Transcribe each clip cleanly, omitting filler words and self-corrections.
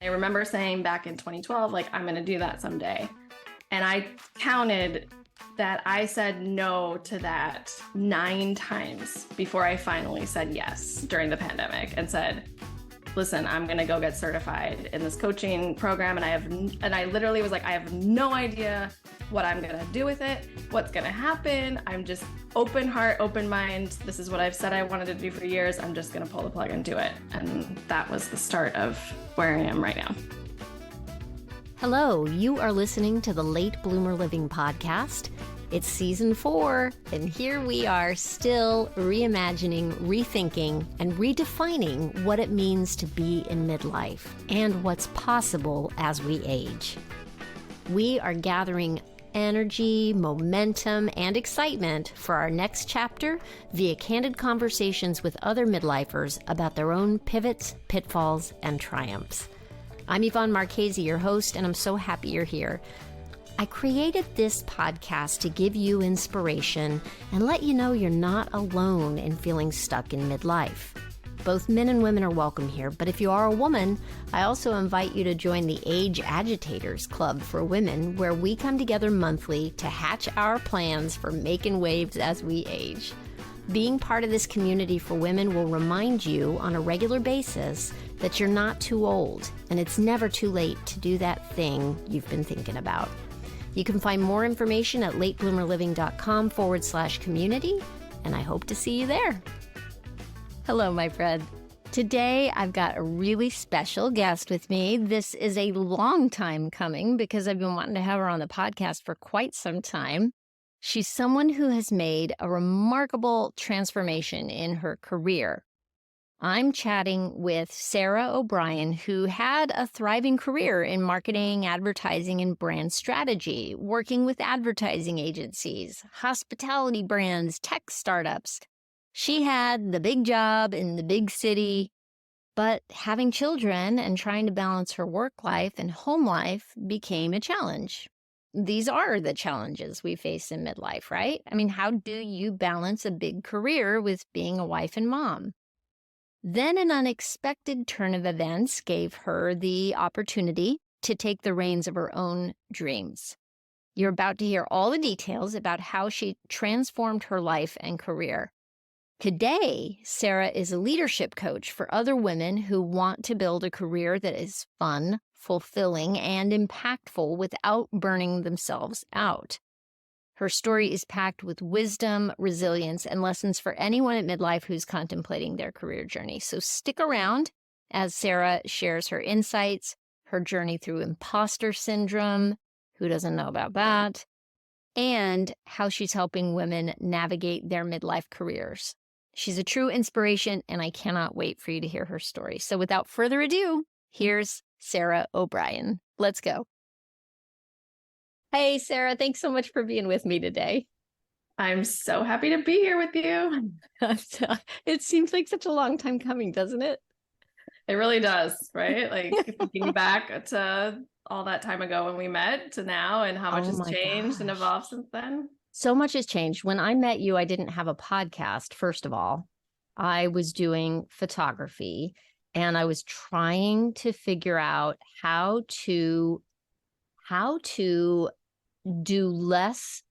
I remember saying back in 2012, like, I'm going to do that someday. And I counted that I said no to that 9 times before I finally said yes during the pandemic and said, listen, I'm going to go get certified in this coaching program. And I literally was like, I have no idea what I'm going to do with it, what's going to happen. I'm just open heart, open mind. This is what I've said I wanted to do for years. I'm just going to pull the plug and do it. And that was the start of where I am right now. Hello, you are listening to the Late Bloomer Living podcast. It's season 4, and here we are still reimagining, rethinking, and redefining what it means to be in midlife and what's possible as we age. We are gathering energy, momentum, and excitement for our next chapter via candid conversations with other midlifers about their own pivots, pitfalls, and triumphs. I'm Yvonne Marchese, your host, and I'm so happy you're here. I created this podcast to give you inspiration and let you know you're not alone in feeling stuck in midlife. Both men and women are welcome here, but if you are a woman, I also invite you to join the Age Agitators Club for Women, where we come together monthly to hatch our plans for making waves as we age. Being part of this community for women will remind you on a regular basis that you're not too old, and it's never too late to do that thing you've been thinking about. You can find more information at latebloomerliving.com/community, and I hope to see you there. Hello, my friend. Today, I've got a really special guest with me. This is a long time coming because I've been wanting to have her on the podcast for quite some time. She's someone who has made a remarkable transformation in her career. I'm chatting with Sara O'Brien, who had a thriving career in marketing, advertising, and brand strategy, working with advertising agencies, hospitality brands, tech startups. She had the big job in the big city, but having children and trying to balance her work life and home life became a challenge. These are the challenges we face in midlife, right? I mean, how do you balance a big career with being a wife and mom? Then an unexpected turn of events gave her the opportunity to take the reins of her own dreams. You're about to hear all the details about how she transformed her life and career. Today, Sara is a leadership coach for other women who want to build a career that is fun, fulfilling, and impactful without burning themselves out. Her story is packed with wisdom, resilience, and lessons for anyone at midlife who's contemplating their career journey. So stick around as Sara shares her insights, her journey through imposter syndrome, who doesn't know about that, and how she's helping women navigate their midlife careers. She's a true inspiration, and I cannot wait for you to hear her story. So without further ado, here's Sara O'Brien. Let's go. Hey, Sara, thanks so much for being with me today. I'm so happy to be here with you. It seems like such a long time coming, doesn't it? It really does, right? Like thinking back to all that time ago when we met to now and how much has changed and evolved since then. So much has changed. When I met you, I didn't have a podcast, first of all. I was doing photography and I was trying to figure out how to do less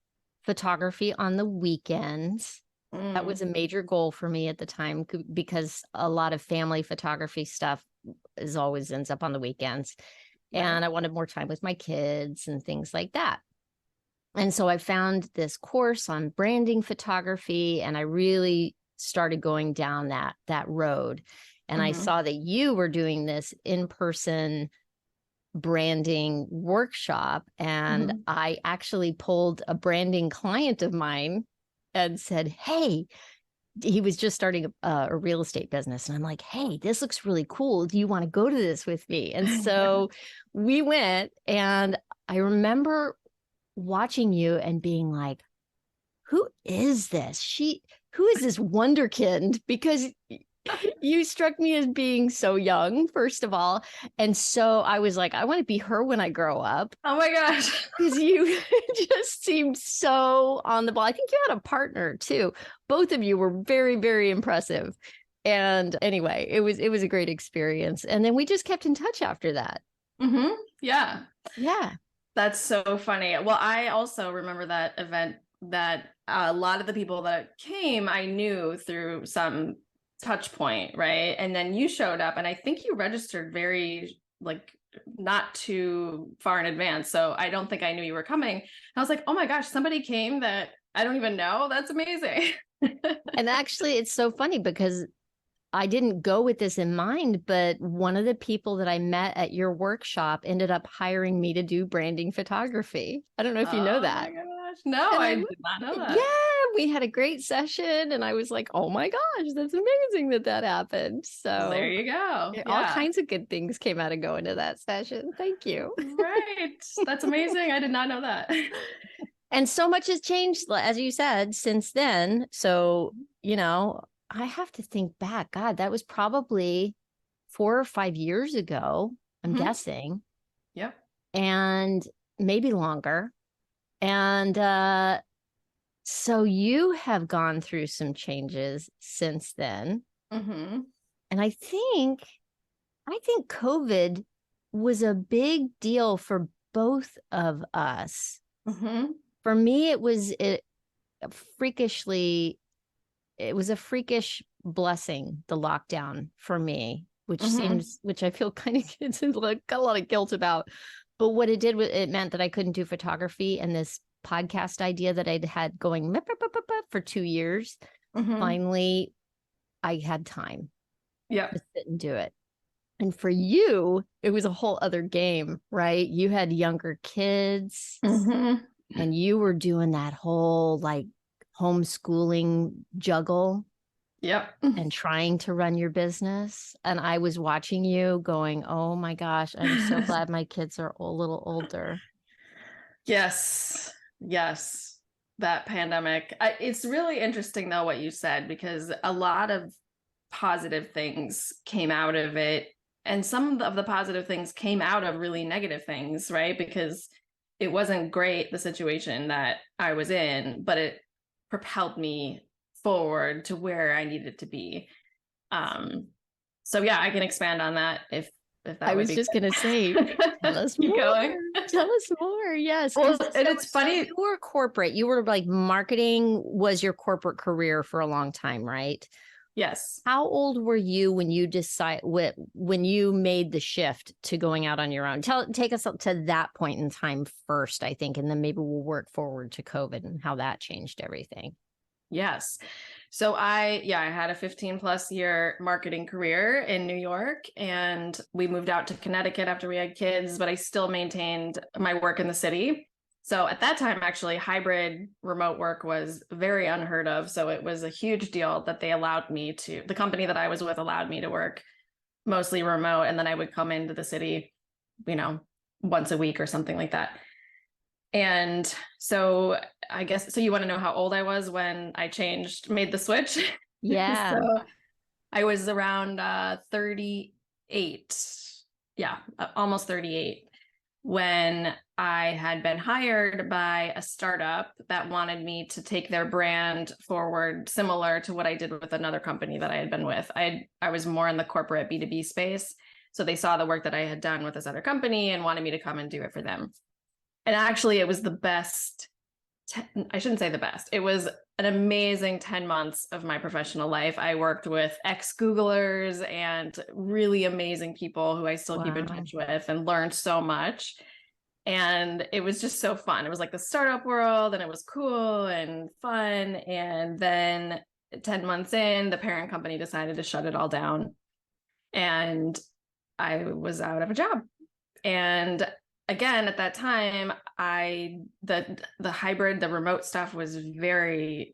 photography on the weekends. That was a major goal for me at the time because a lot of family photography stuff always ends up on the weekends. Right. And I wanted more time with my kids and things like that. And so I found this course on branding photography, and I really started going down that road. And I saw that you were doing this in-person branding workshop, and I actually pulled a branding client of mine and said, hey, he was just starting a real estate business. And I'm like, hey, this looks really cool. Do you want to go to this with me? And so we went, and I remember watching you and being like, who is this? Who is this wonderkind? Because you struck me as being so young, first of all. And so I was like, I want to be her when I grow up. Oh my gosh. Because you just seemed so on the ball. I think you had a partner too. Both of you were very, very impressive. And anyway, it was a great experience. And then we just kept in touch after that. Mm-hmm. Yeah. Yeah. That's so funny. Well, I also remember that event that a lot of the people that came, I knew through some touch point, right? And then you showed up, and I think you registered very like not too far in advance. So I don't think I knew you were coming. I was like, oh my gosh, somebody came that I don't even know. That's amazing. And actually, it's so funny because I didn't go with this in mind, but one of the people that I met at your workshop ended up hiring me to do branding photography. I don't know if you know Oh that. my gosh. No, And I did not know yeah, that. we had a great session and I was like, oh my gosh, that's amazing that happened. There So you go. all Yeah. kinds of good things came out of going to that session. Thank you. Right. That's amazing. I did not know that. And so much has changed, as you said, since then. So, I have to think back. God, that was probably 4 or 5 years ago, I'm Mhm. guessing, Yep. and maybe longer. And so you have gone through some changes since then. Mm-hmm. And I think COVID was a big deal for both of us. Mm-hmm. For me, freakishly, it was a freakish blessing, the lockdown for me, Mm-hmm. which I feel kind of got a lot of guilt about. But what it did was it meant that I couldn't do photography, and this podcast idea that I'd had going for 2 years. Mm-hmm. Finally, I had time Yep. to sit and do it. And for you, it was a whole other game, right? You had younger kids Mm-hmm. and you were doing that whole like homeschooling juggle Yep. and trying to run your business. And I was watching you going, oh my gosh, I'm so glad my kids are a little older. Yes. Yes. That pandemic. It's really interesting, though, what you said, because a lot of positive things came out of it. And some of the positive things came out of really negative things, right? Because it wasn't great, the situation that I was in, but it propelled me forward to where I needed to be. So yeah, I can expand on that if that I would was be just good. going to say, tell us Keep more. going. Tell us more. Yes. Well, and So, it's funny. you were corporate. You were like marketing was your corporate career for a long time, right? Yes. How old were you when you when you made the shift to going out on your own? Take us up to that point in time first, I think, and then maybe we'll work forward to COVID and how that changed everything. Yes. So I had a 15 plus year marketing career in New York, and we moved out to Connecticut after we had kids, but I still maintained my work in the city. So at that time, actually, hybrid remote work was very unheard of. So it was a huge deal that the company that I was with allowed me to work mostly remote. And then I would come into the city, once a week or something like that. And so I guess, so you want to know how old I was when I made the switch? Yeah. So I was around 38. Yeah, almost 38 when I had been hired by a startup that wanted me to take their brand forward, similar to what I did with another company that I had been with. I was more in the corporate B2B space. So they saw the work that I had done with this other company and wanted me to come and do it for them. And actually, it was the best. I shouldn't say the best. It was an amazing 10 months of my professional life. I worked with ex-Googlers and really amazing people who I still keep in touch with and learned so much. And it was just so fun. It was like the startup world, and it was cool and fun. And then 10 months in, the parent company decided to shut it all down. And I was out of a job. And again, at that time, the hybrid, the remote stuff was very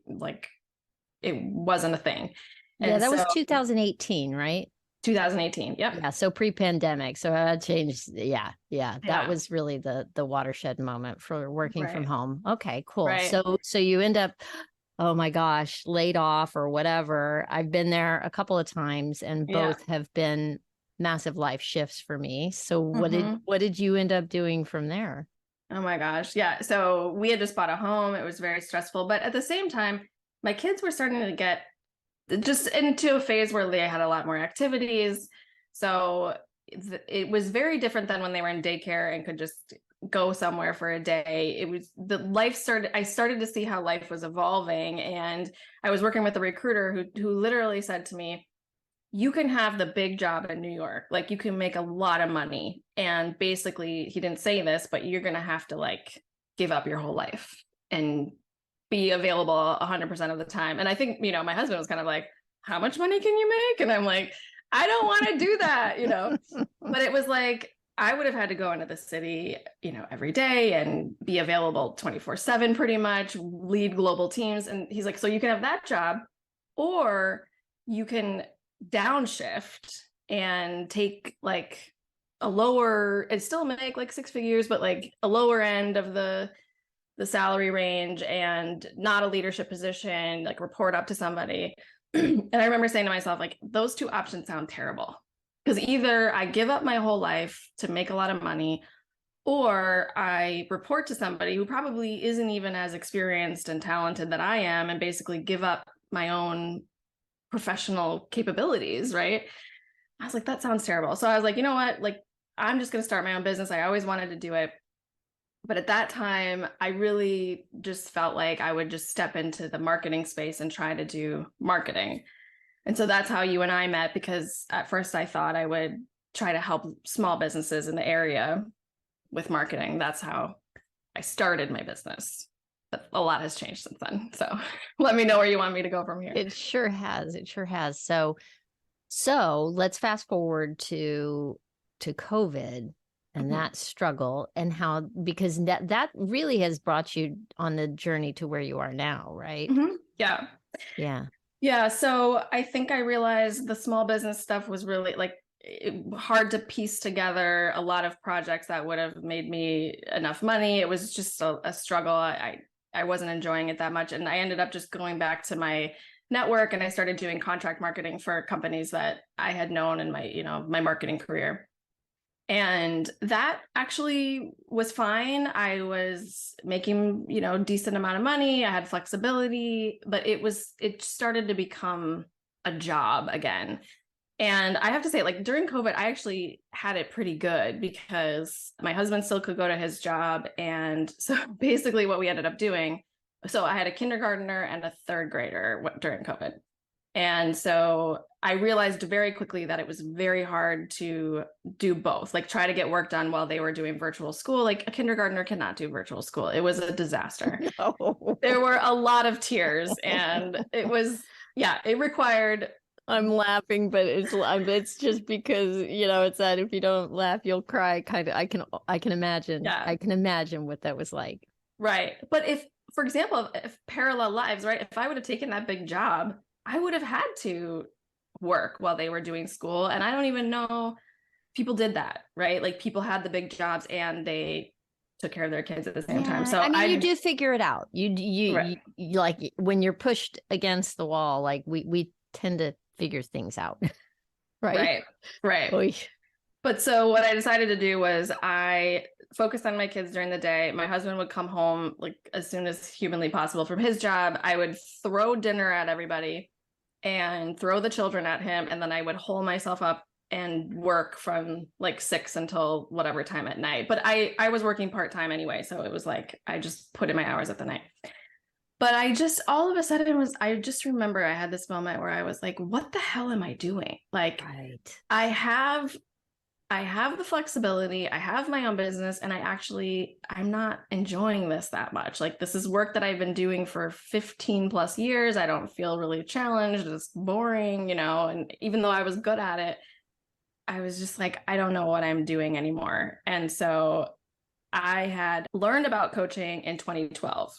it wasn't a thing. Yeah, And that was so 2018, right? 2018. Yep. Yeah, so pre-pandemic. So that changed. Yeah. That Yeah. was really the watershed moment for working from Right. home. Okay, cool. Right. So you end up, oh my gosh, laid off or whatever. I've been there a couple of times and both have been massive life shifts for me. So what did you end up doing from there? Oh my gosh. Yeah. So we had just bought a home. It was very stressful, but at the same time, my kids were starting to get just into a phase where they had a lot more activities. So it was very different than when they were in daycare and could just go somewhere for a day. I started to see how life was evolving. And I was working with a recruiter who literally said to me, you can have the big job in New York. Like you can make a lot of money. And basically he didn't say this, but you're going to have to like give up your whole life and be available 100% of the time. And I think, my husband was kind of like, how much money can you make? And I'm like, I don't want to do that, but it was like, I would have had to go into the city, every day and be available 24/7 pretty much, lead global teams. And he's like, so you can have that job, or you can downshift and take like a lower, and still make like 6 figures, but like a lower end of the salary range and not a leadership position, like report up to somebody. And I remember saying to myself, like, those two options sound terrible. Because either I give up my whole life to make a lot of money, or I report to somebody who probably isn't even as experienced and talented that I am, and basically give up my own professional capabilities, right? I was like, that sounds terrible. So I was like, you know what? Like, I'm just going to start my own business. I always wanted to do it. But at that time, I really just felt like I would just step into the marketing space and try to do marketing. And so that's how you and I met, because at first I thought I would try to help small businesses in the area with marketing. That's how I started my business. But a lot has changed since then. So let me know where you want me to go from here. It sure has. It sure has. So let's fast forward to COVID and that struggle, and how, because that really has brought you on the journey to where you are now, right? Yeah. Yeah. Yeah. So I think I realized the small business stuff was really like hard to piece together a lot of projects that would have made me enough money. It was just a struggle. I wasn't enjoying it that much. And I ended up just going back to my network, and I started doing contract marketing for companies that I had known in my, my marketing career. And that actually was fine. I was making, decent amount of money. I had flexibility, but it started to become a job again. And I have to say, like, during COVID, I actually had it pretty good, because my husband still could go to his job. And so basically what we ended up doing, so I had a kindergartner and a third grader during COVID. And so I realized very quickly that it was very hard to do both, like try to get work done while they were doing virtual school. Like a kindergartner cannot do virtual school. It was a disaster. No. There were a lot of tears, and it required. I'm laughing, but it's just because, it's that if you don't laugh, you'll cry kind of. I can imagine. Yeah. I can imagine what that was like. Right. But for example, if parallel lives, right? If I would have taken that big job, I would have had to work while they were doing school. And I don't even know people did that, right? Like people had the big jobs and they took care of their kids at the same time. So you do figure it out. You like when you're pushed against the wall, like we tend to figure things out. Right. Oy. But so what I decided to do was I focused on my kids during the day. My husband would come home like as soon as humanly possible from his job. I would throw dinner at everybody and throw the children at him. And then I would hole myself up and work from like 6 until whatever time at night. But I was working part-time anyway. So it was like, I just put in my hours at the night. But all of a sudden I just remember I had this moment where I was like, what the hell am I doing? Like, right. I have the flexibility, I have my own business, and I'm not enjoying this that much. Like, this is work that I've been doing for 15 plus years. I don't feel really challenged. It's boring, and even though I was good at it, I was just like, I don't know what I'm doing anymore. And so I had learned about coaching in 2012.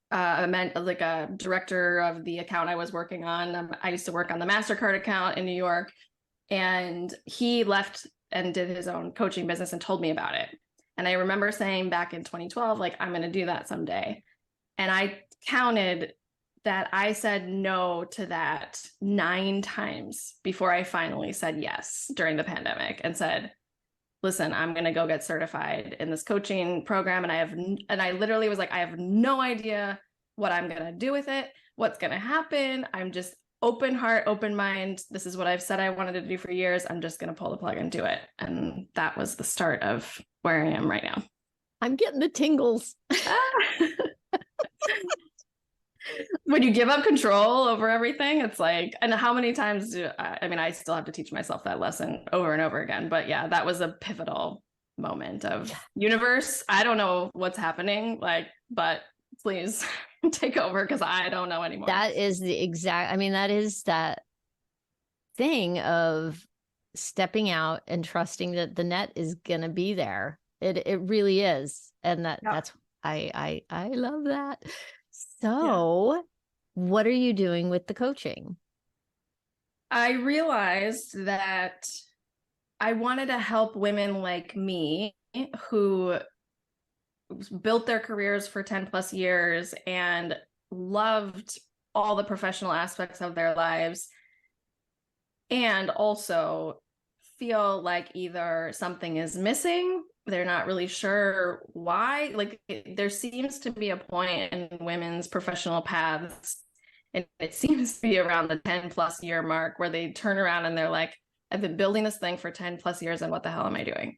I meant like a director of the account I was working on. I used to work on the MasterCard account in New York. And he left and did his own coaching business and told me about it. And I remember saying back in 2012, like, I'm going to do that someday. And I counted that I said no to that 9 times before I finally said yes during the pandemic and said, listen, I'm going to go get certified in this coaching program. And I literally was like, I have no idea what I'm going to do with it, what's going to happen. open heart, open mind. This is what I've said I wanted to do for years. I'm just going to pull the plug and do it. And that was the start of where I am right now. I'm getting the tingles. When you give up control over everything, it's like, and how many times I still have to teach myself that lesson over and over again. But yeah, that was a pivotal moment of universe. I don't know what's happening, but please take over because I don't know anymore. That is that is that thing of stepping out and trusting that the net is going to be there. It really is. And that's, I love that. So what are you doing with the coaching? I realized that I wanted to help women like me who built their careers for 10 plus years and loved all the professional aspects of their lives, and also feel like either something is missing, they're not really sure why. Like there seems to be a point in women's professional paths, and it seems to be around the 10 plus year mark, where they turn around and they're like, I've been building this thing for 10 plus years and what the hell am I doing?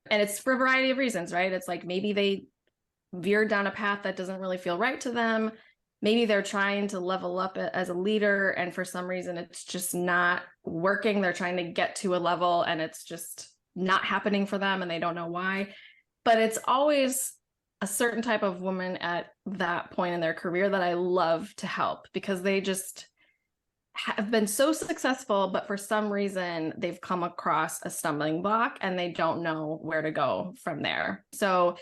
And it's for a variety of reasons, right? It's like maybe they veered down a path that doesn't really feel right to them. Maybe they're trying to level up as a leader, and for some reason it's just not working. They're trying to get to a level and it's just not happening for them and they don't know why. But it's always a certain type of woman at that point in their career that I love to help, because they just have been so successful, but for some reason they've come across a stumbling block and they don't know where to go from there. So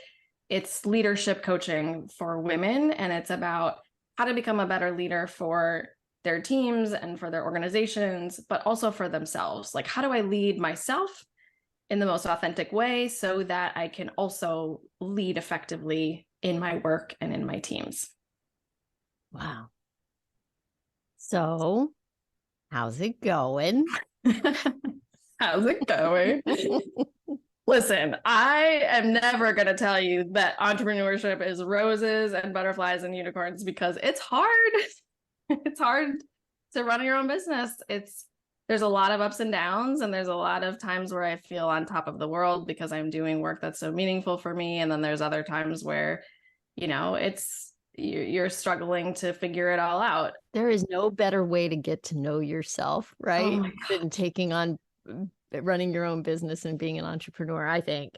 it's leadership coaching for women, and it's about how to become a better leader for their teams and for their organizations, but also for themselves. Like, how do I lead myself in the most authentic way so that I can also lead effectively in my work and in my teams? Wow. So how's it going? How's it going? Listen, I am never going to tell you that entrepreneurship is roses and butterflies and unicorns, because it's hard. It's hard to run your own business. There's a lot of ups and downs, and there's a lot of times where I feel on top of the world because I'm doing work that's so meaningful for me. And then there's other times where, you're struggling to figure it all out. There is no better way to get to know yourself, right? Oh than taking on running your own business and being an entrepreneur. I think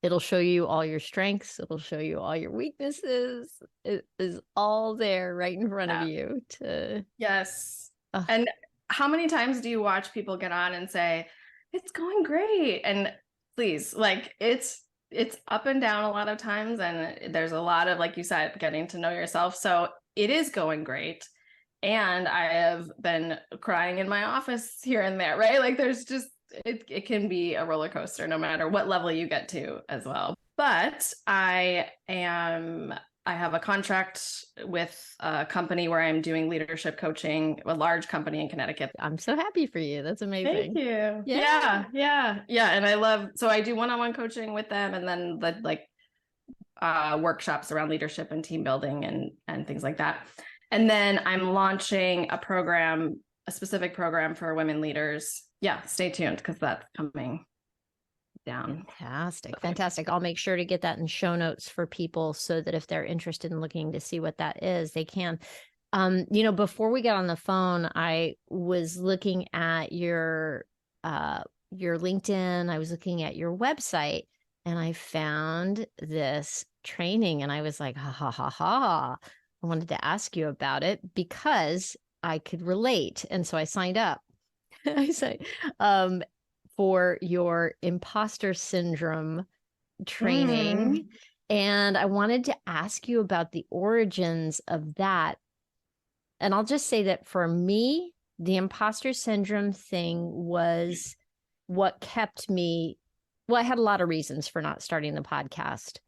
it'll show you all your strengths. It'll show you all your weaknesses. It is all there right in front of you Yes. And how many times do you watch people get on and say, it's going great? And please, it's up and down a lot of times. And there's a lot of, like you said, getting to know yourself. So it is going great. And I have been crying in my office here and there, right? Like there's just, it can be a roller coaster no matter what level you get to as well. But I have a contract with a company where I'm doing leadership coaching, a large company in Connecticut. I'm so happy for you. That's amazing. Thank you. Yeah. And so I do one-on-one coaching with them, and then workshops around leadership and team building and things like that. And then I'm launching a specific program for women leaders. Yeah, stay tuned because that's coming down. Fantastic. I'll make sure to get that in show notes for people so that if they're interested in looking to see what that is, they can. Before we got on the phone, I was looking at your LinkedIn. I was looking at your website, and I found this training, and I was like, ha ha ha ha. I wanted to ask you about it because I could relate, and so I signed up. I say, for your imposter syndrome training. And I wanted to ask you about the origins of that. And I'll just say that for me, the imposter syndrome thing was what kept me. Well, I had a lot of reasons for not starting the podcast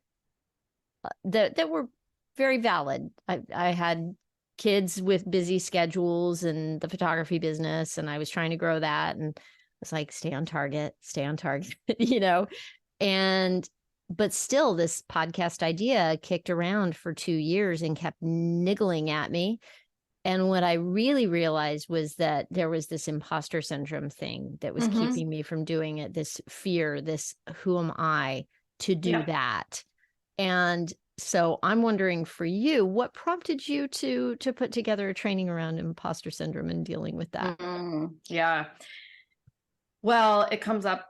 that were very valid. I had kids with busy schedules and the photography business, and I was trying to grow that. And it's like, stay on target, but still this podcast idea kicked around for 2 years and kept niggling at me. And what I really realized was that there was this imposter syndrome thing that was keeping me from doing it, this fear, this who am I to do that? And so I'm wondering for you, what prompted you to put together a training around imposter syndrome and dealing with that? Yeah. Well, it comes up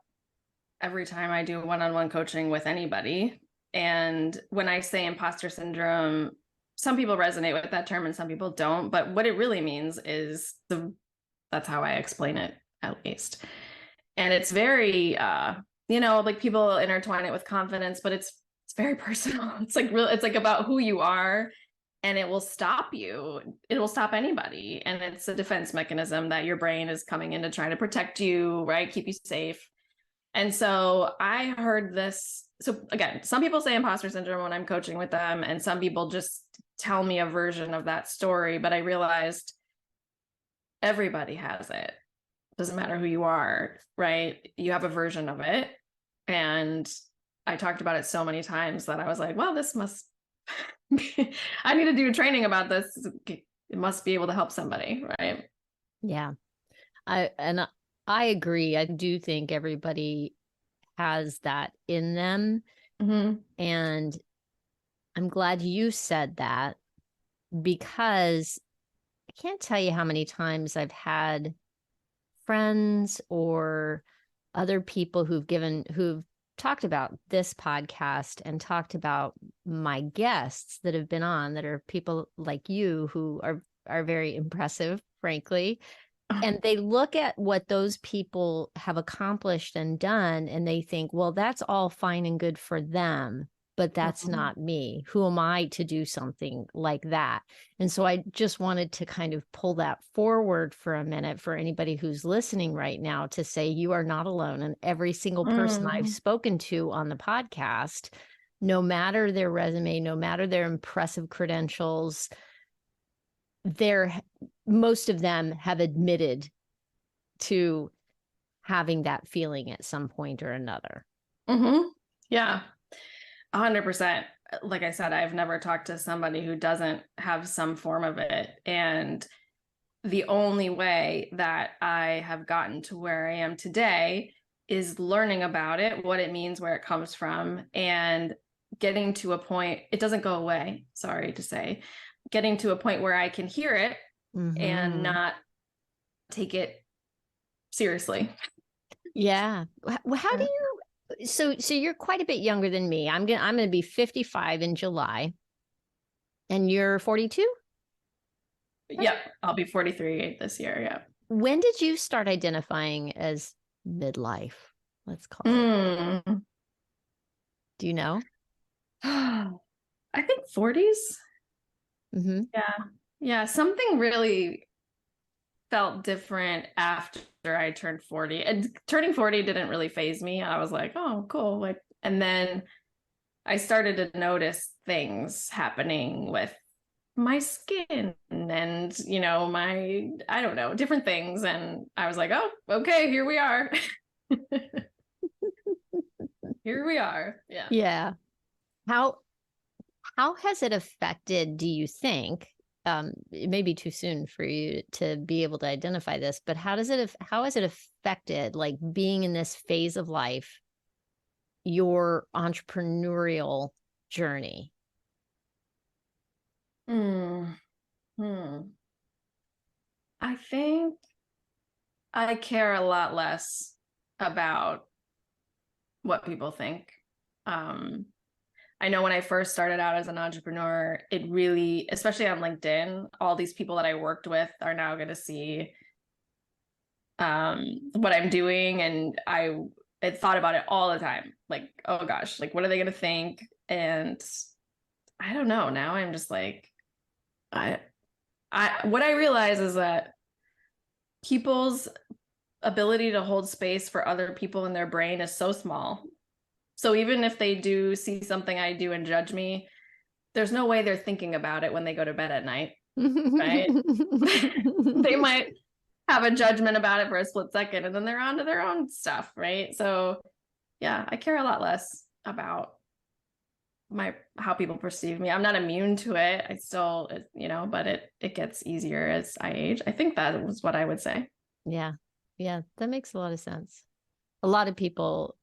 every time I do one-on-one coaching with anybody. And when I say imposter syndrome, some people resonate with that term and some people don't. But what it really means is that's how I explain it, at least. And it's very, like people intertwine it with confidence, but it's very personal. It's like it's like about who you are, and it will stop you. It will stop anybody. And it's a defense mechanism that your brain is coming in to try to protect you, right? Keep you safe. And so I heard this. So again, some people say imposter syndrome when I'm coaching with them, and some people just tell me a version of that story. But I realized everybody has it. Doesn't matter who you are, right? You have a version of it. And I talked about it so many times that I was like, well, this must I need to do training about this. It must be able to help somebody, right? Yeah. I agree. I do think everybody has that in them. And I'm glad you said that, because I can't tell you how many times I've had friends or other people who've talked about this podcast and talked about my guests that have been on, that are people like you who are very impressive, frankly. And they look at what those people have accomplished and done, and they think, well, that's all fine and good for them, but that's not me. Who am I to do something like that? And so I just wanted to kind of pull that forward for a minute for anybody who's listening right now, to say you are not alone. And every single person I've spoken to on the podcast, no matter their resume, no matter their impressive credentials, most of them have admitted to having that feeling at some point or another. Yeah, 100%. Like I said, I've never talked to somebody who doesn't have some form of it. And the only way that I have gotten to where I am today is learning about it, what it means, where it comes from, and getting to a point, it doesn't go away, sorry to say, getting to a point where I can hear it and not take it seriously. Yeah. How do you, so you're quite a bit younger than me. I'm going to be 55 in July, and you're 42? Yep. I'll be 43 this year. Yeah. When did you start identifying as midlife? Let's call it. Do you know? I think 40s. Yeah. Yeah. Something really felt different after I turned 40. And turning 40 didn't really faze me. I was like, oh, cool. Like, and then I started to notice things happening with my skin and, I don't know, different things. And I was like, oh, okay, here we are. Here we are. Yeah. Yeah. How has it affected, do you think? It may be too soon for you to be able to identify this, but how has it affected, like, being in this phase of life, your entrepreneurial journey? I think I care a lot less about what people think. I know when I first started out as an entrepreneur, it really, especially on LinkedIn, all these people that I worked with are now going to see what I'm doing. And I thought about it all the time. Like, oh gosh, like, what are they going to think? And I don't know. Now I'm just like, what I realize is that people's ability to hold space for other people in their brain is so small. So even if they do see something I do and judge me, there's no way they're thinking about it when they go to bed at night, right? They might have a judgment about it for a split second, and then they're on to their own stuff, right? So yeah, I care a lot less about how people perceive me. I'm not immune to it. I still, but it gets easier as I age. I think that was what I would say. Yeah. Yeah. That makes a lot of sense. A lot of people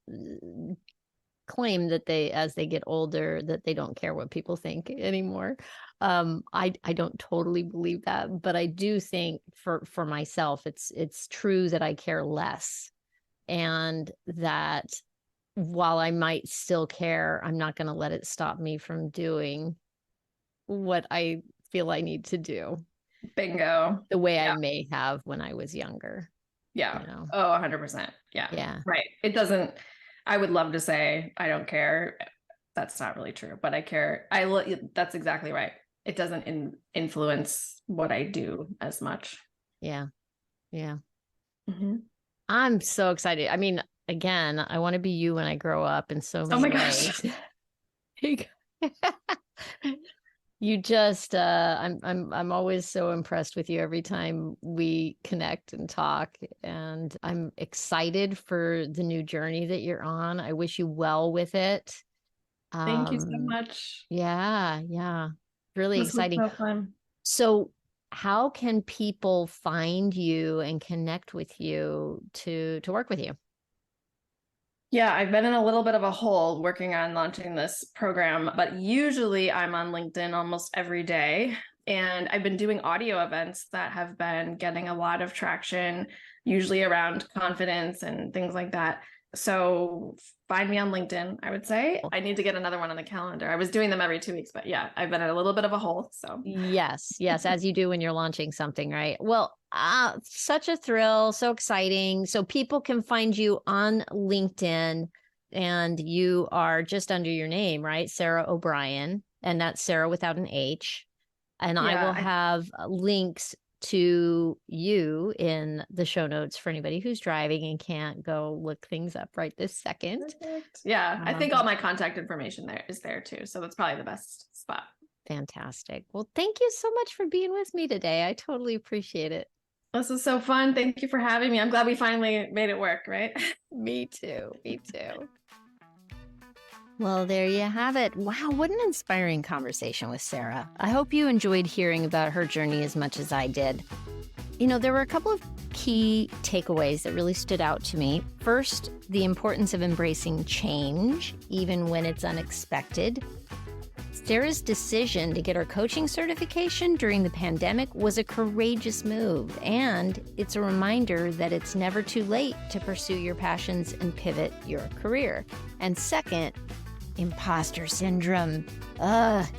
claim that as they get older, that they don't care what people think anymore. I don't totally believe that, but I do think for myself, it's true that I care less, and that while I might still care, I'm not going to let it stop me from doing what I feel I need to do. Bingo. The way I may have when I was younger. Yeah. You know? Oh, 100%. Yeah. Yeah. Right. It doesn't, I would love to say I don't care. That's not really true, but I care. That's exactly right. It doesn't influence what I do as much. Yeah. Yeah. Mm-hmm. I'm so excited. I mean, again, I want to be you when I grow up in so many ways. You just I'm always so impressed with you every time we connect and talk, and I'm excited for the new journey that you're on. I wish you well with it. Thank you so much. Yeah. Really This exciting. was so fun. So how can people find you and connect with you to work with you? Yeah, I've been in a little bit of a hole working on launching this program, but usually I'm on LinkedIn almost every day. And I've been doing audio events that have been getting a lot of traction, usually around confidence and things like that. So find me on LinkedIn, I would say. I need to get another one on the calendar. I was doing them every 2 weeks, but yeah, I've been in a little bit of a hole. So yes, as you do when you're launching something, right? Well, such a thrill, so exciting. So people can find you on LinkedIn, and you are just under your name, right? Sara O'Brien, and that's Sara without an H. And I will have links to you in the show notes for anybody who's driving and can't go look things up right this second. Perfect. Yeah, I think all my contact information is there too. So that's probably the best spot. Fantastic. Well, thank you so much for being with me today. I totally appreciate it. This is so fun. Thank you for having me. I'm glad we finally made it work, right? Me too. Well, there you have it. Wow, what an inspiring conversation with Sara. I hope you enjoyed hearing about her journey as much as I did. You know, there were a couple of key takeaways that really stood out to me. First, the importance of embracing change, even when it's unexpected. Sara's decision to get her coaching certification during the pandemic was a courageous move, and it's a reminder that it's never too late to pursue your passions and pivot your career. And second, imposter syndrome.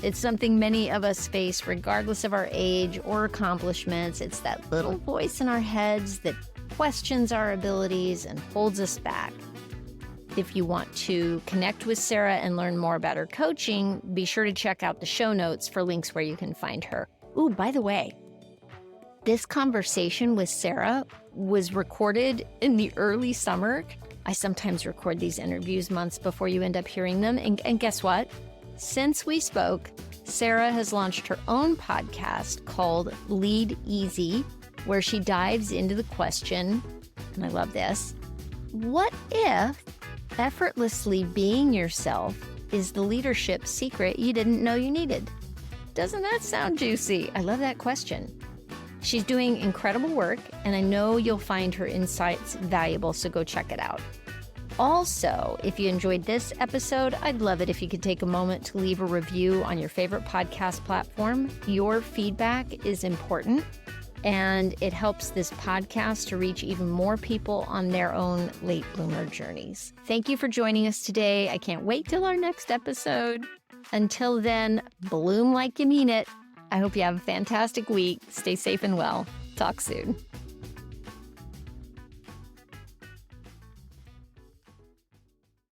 It's something many of us face regardless of our age or accomplishments. It's that little voice in our heads that questions our abilities and holds us back. If you want to connect with Sara and learn more about her coaching, be sure to check out the show notes for links where you can find her. Ooh, by the way, this conversation with Sara was recorded in the early summer. I sometimes record these interviews months before you end up hearing them. And guess what? Since we spoke, Sara has launched her own podcast called Lead Easy, where she dives into the question, and I love this, what if effortlessly being yourself is the leadership secret you didn't know you needed? Doesn't that sound juicy? I love that question. She's doing incredible work, and I know you'll find her insights valuable, so go check it out. Also, if you enjoyed this episode, I'd love it if you could take a moment to leave a review on your favorite podcast platform. Your feedback is important, and it helps this podcast to reach even more people on their own late bloomer journeys. Thank you for joining us today. I can't wait till our next episode. Until then, bloom like you mean it. I hope you have a fantastic week. Stay safe and well. Talk soon.